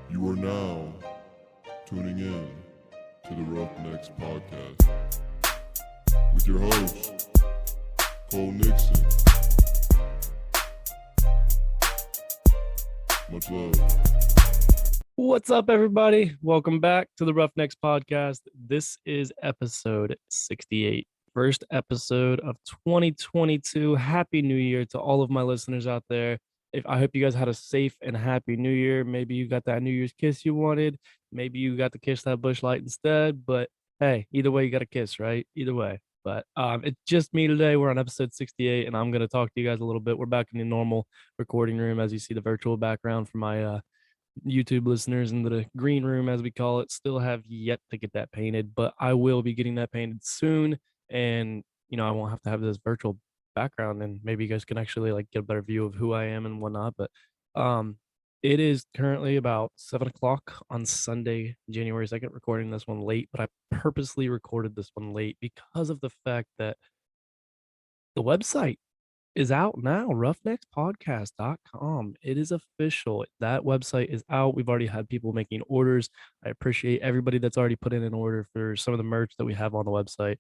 You are now tuning in to the Roughnecks Podcast with your host, Cole Nixon. Much love. What's up, everybody? Welcome back to the Roughnecks Podcast. This is episode 68, first episode of 2022. Happy New Year to all of my listeners out there. I hope you guys had a safe and happy New Year. Maybe you got that New Year's kiss you wanted. Maybe you got to kiss that bush light instead. But hey, either way, you got a kiss, right? Either way. But it's just me today. We're on episode 68, and I'm going to talk to you guys a little bit. We're back in the normal recording room, as you see the virtual background for my YouTube listeners in the green room, as we call it. Still have yet to get that painted, but I will be getting that painted soon. And, I won't have to have this virtual background, and maybe you guys can actually like get a better view of who I am and whatnot. But um, it is currently about 7 o'clock on Sunday, January 2nd, recording this one late, but I purposely recorded this one late because of the fact that the website is out now, roughneckspodcast.com. It is official. That website is out. We've already had people making orders. I appreciate everybody that's already put in an order for some of the merch that we have on the website.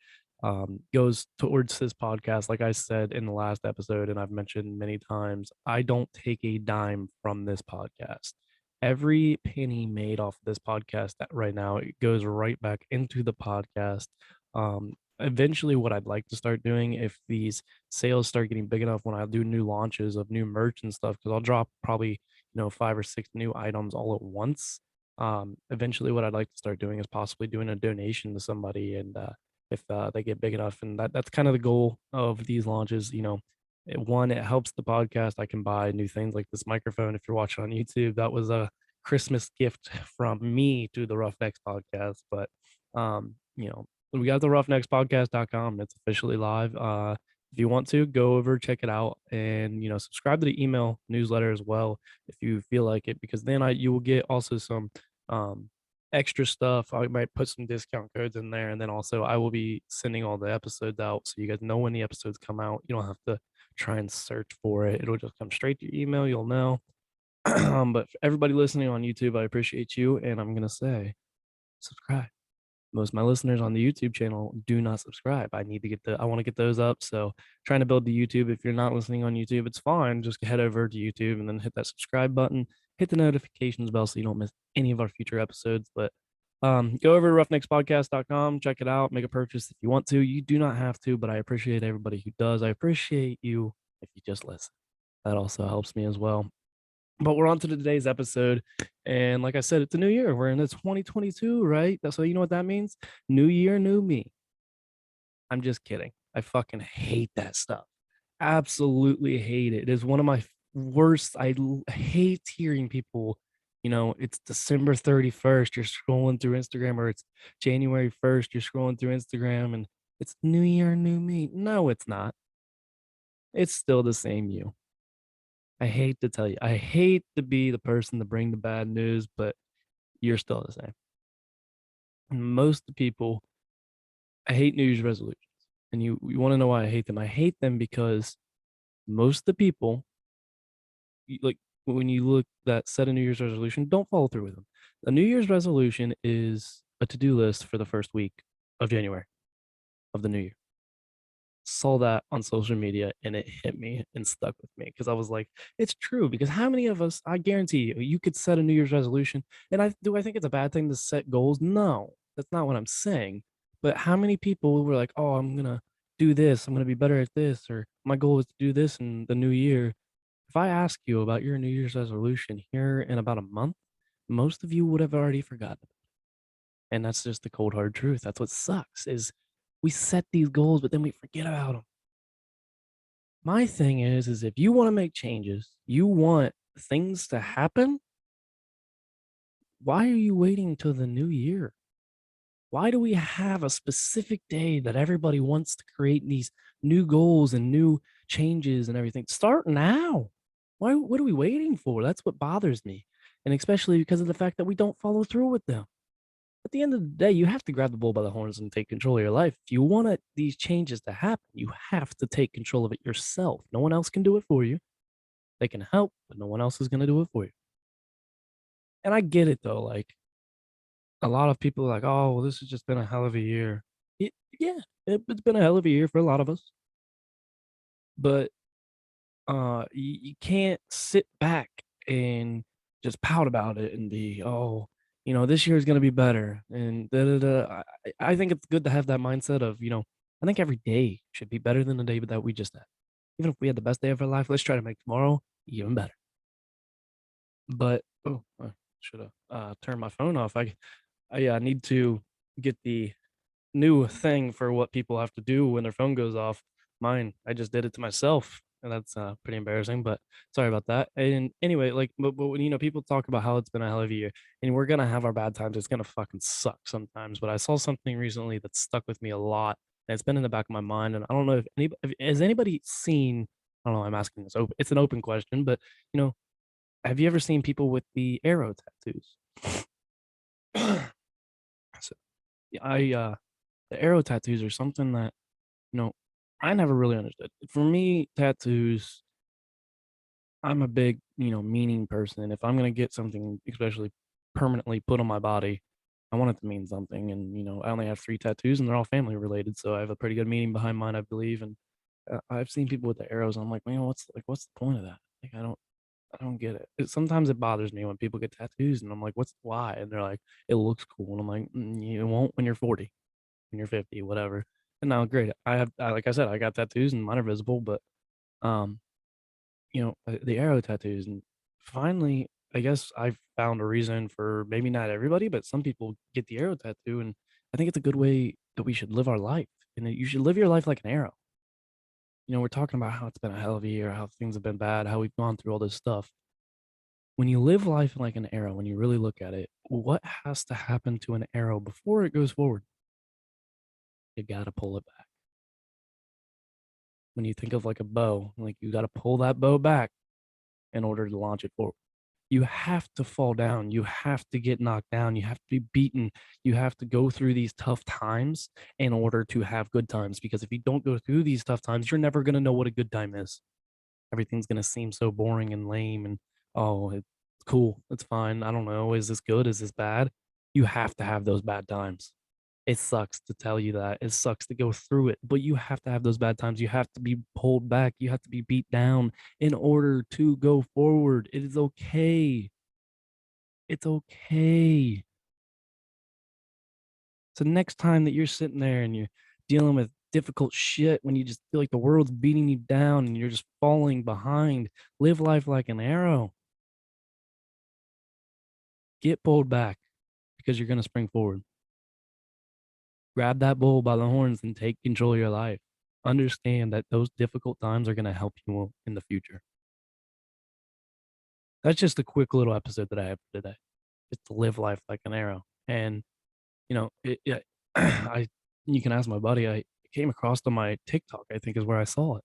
Goes towards this podcast. Like I said in the last episode, and I've mentioned many times, I don't take a dime from this podcast. Every penny made off this podcast right now, it goes right back into the podcast. Eventually, what I'd like to start doing, if these sales start getting big enough, when I do new launches of new merch and stuff, because I'll drop probably 5 or 6 new items all at once. Eventually, what I'd like to start doing is possibly doing a donation to somebody, and if they get big enough, and that's kind of the goal of these launches. One, it helps the podcast. I can buy new things like this microphone. If you're watching on YouTube, that was a Christmas gift from me to the Roughnecks podcast. But we got the roughneckspodcast.com. It's officially live. If you want to go over, check it out, and subscribe to the email newsletter as well if you feel like it, because then you will get also some extra stuff. I might put some discount codes in there, and then also I will be sending all the episodes out so you guys know when the episodes come out. You don't have to try and search for it. It'll just come straight to your email. You'll know. But for everybody listening on YouTube, I appreciate you, and I'm gonna say subscribe. Most of my listeners on the YouTube channel do not subscribe. I want to get those up. So trying to build the YouTube. If you're not listening on YouTube, it's fine. Just head over to YouTube and then hit that subscribe button, hit the notifications bell so you don't miss any of our future episodes. But go over to roughneckspodcast.com, check it out, make a purchase if you want to. You do not have to, but I appreciate everybody who does. I appreciate you if you just listen. That also helps me as well. But we're on to today's episode. And like I said, it's a new year. We're in the 2022, right? So you know what that means? New year, new me. I'm just kidding. I fucking hate that stuff. Absolutely hate it. It is one of my worst. Hate hearing people, it's December 31st, you're scrolling through Instagram, or it's January 1st, you're scrolling through Instagram, and it's new year, new me. No, it's not. It's still the same you. I hate to tell you, I hate to be the person to bring the bad news, but you're still the same. Most of the people, I hate New Year's resolutions. And you want to know why I hate them? I hate them because most of the people, like when you look that set a New Year's resolution, don't follow through with them. A New Year's resolution is a to-do list for the first week of January of the new year. Saw that on social media and it hit me and stuck with me because I was like, it's true. Because how many of us, I guarantee you could set a New Year's resolution. And I think it's a bad thing to set goals? No, that's not what I'm saying. But how many people were like, oh, I'm gonna do this, I'm gonna be better at this, or my goal is to do this in the new year. If I ask you about your New Year's resolution here in about a month, most of you would have already forgotten. And that's just the cold hard truth. That's what sucks is we set these goals, but then we forget about them. My thing is if you want to make changes, you want things to happen, why are you waiting till the new year? Why do we have a specific day that everybody wants to create these new goals and new changes and everything? Start now. What are we waiting for? That's what bothers me. And especially because of the fact that we don't follow through with them. At the end of the day, you have to grab the bull by the horns and take control of your life. If you want these changes to happen, you have to take control of it yourself. No one else can do it for you. They can help, but no one else is going to do it for you. And I get it though. Like a lot of people are like, oh, well, this has just been a hell of a year. Yeah, it's been a hell of a year for a lot of us. But you can't sit back and just pout about it and be, oh, this year is going to be better and da, da, da. I think it's good to have that mindset of, I think every day should be better than the day that we just had. Even if we had the best day of our life, let's try to make tomorrow even better. But oh, I should have turned my phone off. I need to get the new thing for what people have to do when their phone goes off. Mine, I just did it to myself, and that's pretty embarrassing. But sorry about that. And anyway, like, but when people talk about how it's been a hell of a year, and we're gonna have our bad times, it's gonna fucking suck sometimes. But I saw something recently that stuck with me a lot, and it's been in the back of my mind. And I don't know if anybody has anybody seen. I don't know. I'm asking this open. It's an open question, but you know, have you ever seen people with the arrow tattoos? So, yeah, the arrow tattoos are something that you know, I never really understood. For me, tattoos, I'm a big, meaning person. If I'm gonna get something, especially permanently put on my body, I want it to mean something. And I only have three tattoos, and they're all family related, so I have a pretty good meaning behind mine, I believe. And I've seen people with the arrows, and I'm like, man, what's the point of that? Like, I don't get it. Sometimes it bothers me when people get tattoos, and I'm like, why? And they're like, it looks cool, and I'm like, you won't when you're 40, when you're 50, whatever. And now, great. Like I said, I got tattoos and mine are visible, but um, the arrow tattoos, and finally, I guess I found a reason for maybe not everybody, but some people get the arrow tattoo, and I think it's a good way that we should live our life, and that you should live your life like an arrow. We're talking about how it's been a hell of a year, how things have been bad, how we've gone through all this stuff. When you live life like an arrow, when you really look at it, what has to happen to an arrow before it goes forward? You got to pull it back. When you think of like a bow, like you got to pull that bow back in order to launch it forward. You have to fall down. You have to get knocked down. You have to be beaten. You have to go through these tough times in order to have good times. Because if you don't go through these tough times, you're never going to know what a good time is. Everything's going to seem so boring and lame. And oh, it's cool. It's fine. I don't know. Is this good? Is this bad? You have to have those bad times. It sucks to tell you that. It sucks to go through it, but you have to have those bad times. You have to be pulled back. You have to be beat down in order to go forward. It is okay. It's okay. So next time that you're sitting there and you're dealing with difficult shit, when you just feel like the world's beating you down and you're just falling behind, live life like an arrow. Get pulled back because you're going to spring forward. Grab that bull by the horns and take control of your life. Understand that those difficult times are going to help you in the future. That's just a quick little episode that I have for today. Just to live life like an arrow. And I you can ask my buddy. I came across on my TikTok, I think is where I saw it.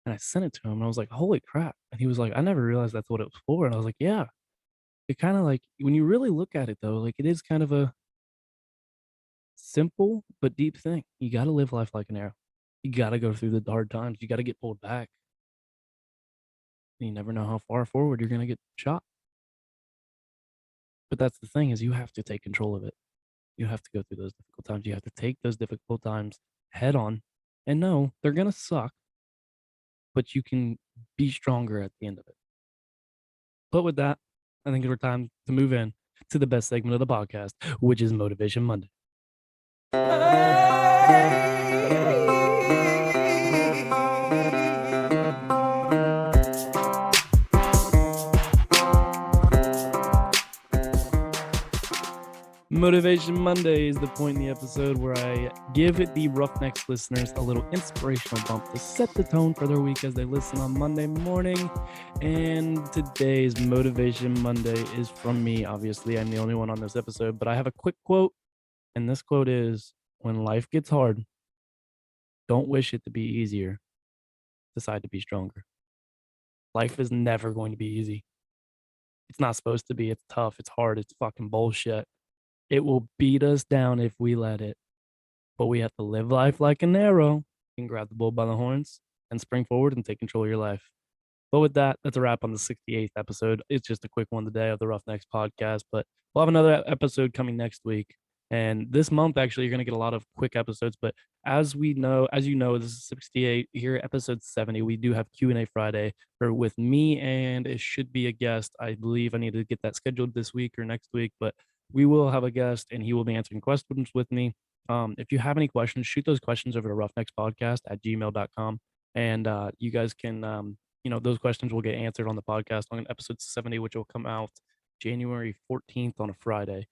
And I sent it to him and I was like, holy crap. And he was like, I never realized that's what it was for. And I was like, yeah. It kind of like when you really look at it though, like it is kind of a simple but deep thing. You got to live life like an arrow. You got to go through the hard times. You got to get pulled back. You never know how far forward you're going to get shot. But that's the thing is you have to take control of it. You have to go through those difficult times. You have to take those difficult times head on and know they're going to suck, but you can be stronger at the end of it. But with that, I think it's time to move in to the best segment of the podcast, which is Motivation Monday. Motivation Monday is the point in the episode where I give the Roughnecks listeners a little inspirational bump to set the tone for their week as they listen on Monday morning. And today's Motivation Monday is from me. Obviously, I'm the only one on this episode, but I have a quick quote. And this quote is, when life gets hard, don't wish it to be easier. Decide to be stronger. Life is never going to be easy. It's not supposed to be. It's tough. It's hard. It's fucking bullshit. It will beat us down if we let it. But we have to live life like an arrow. You can grab the bull by the horns and spring forward and take control of your life. But with that, that's a wrap on the 68th episode. It's just a quick one today of the Roughnecks podcast, but we'll have another episode coming next week. And this month, actually, you're going to get a lot of quick episodes. But as you know, this is 68 here, episode 70. We do have Q&A Friday with me, and it should be a guest. I believe I need to get that scheduled this week or next week, but we will have a guest, and he will be answering questions with me. If you have any questions, shoot those questions over to roughneckspodcast@gmail.com. And you guys can those questions will get answered on the podcast on episode 70, which will come out January 14th on a Friday.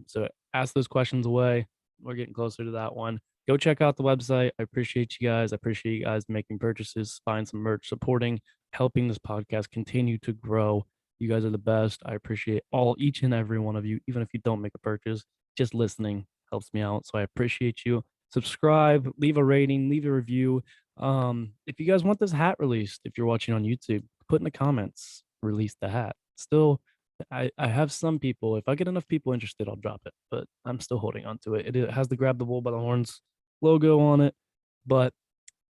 So ask those questions away. We're getting closer to that one. Go check out the website. I appreciate you guys. I appreciate you guys making purchases, buying some merch, supporting, helping this podcast continue to grow. You guys are the best. I appreciate each and every one of you, even if you don't make a purchase. Just listening helps me out. So I appreciate you. Subscribe, leave a rating, leave a review. If you guys want this hat released, if you're watching on YouTube, put in the comments, release the hat. Still, I have some people, if I get enough people interested, I'll drop it, but I'm still holding on to it. It has the grab the bull by the horns logo on it, but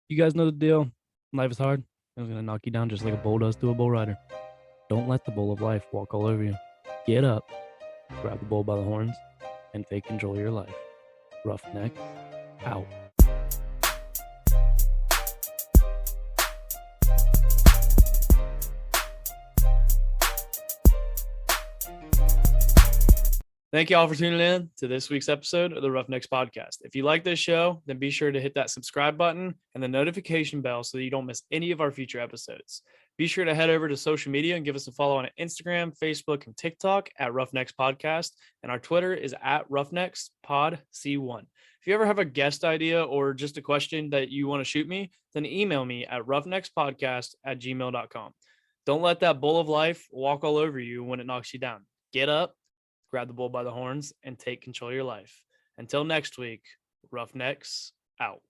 you guys know the deal. Life is hard. It's going to knock you down just like a bull does to a bull rider. Don't let the bull of life walk all over you. Get up, grab the bull by the horns, and take control of your life. Roughneck out. Thank you all for tuning in to this week's episode of the Roughnecks podcast. If you like this show, then be sure to hit that subscribe button and the notification bell so that you don't miss any of our future episodes. Be sure to head over to social media and give us a follow on Instagram, Facebook, and TikTok at Roughnecks Podcast. And our Twitter is at Roughnecks Pod C1. If you ever have a guest idea or just a question that you want to shoot me, then email me at roughneckspodcast@gmail.com. Don't let that bull of life walk all over you when it knocks you down. Get up, grab the bull by the horns, and take control of your life. Until next week, Roughnecks out.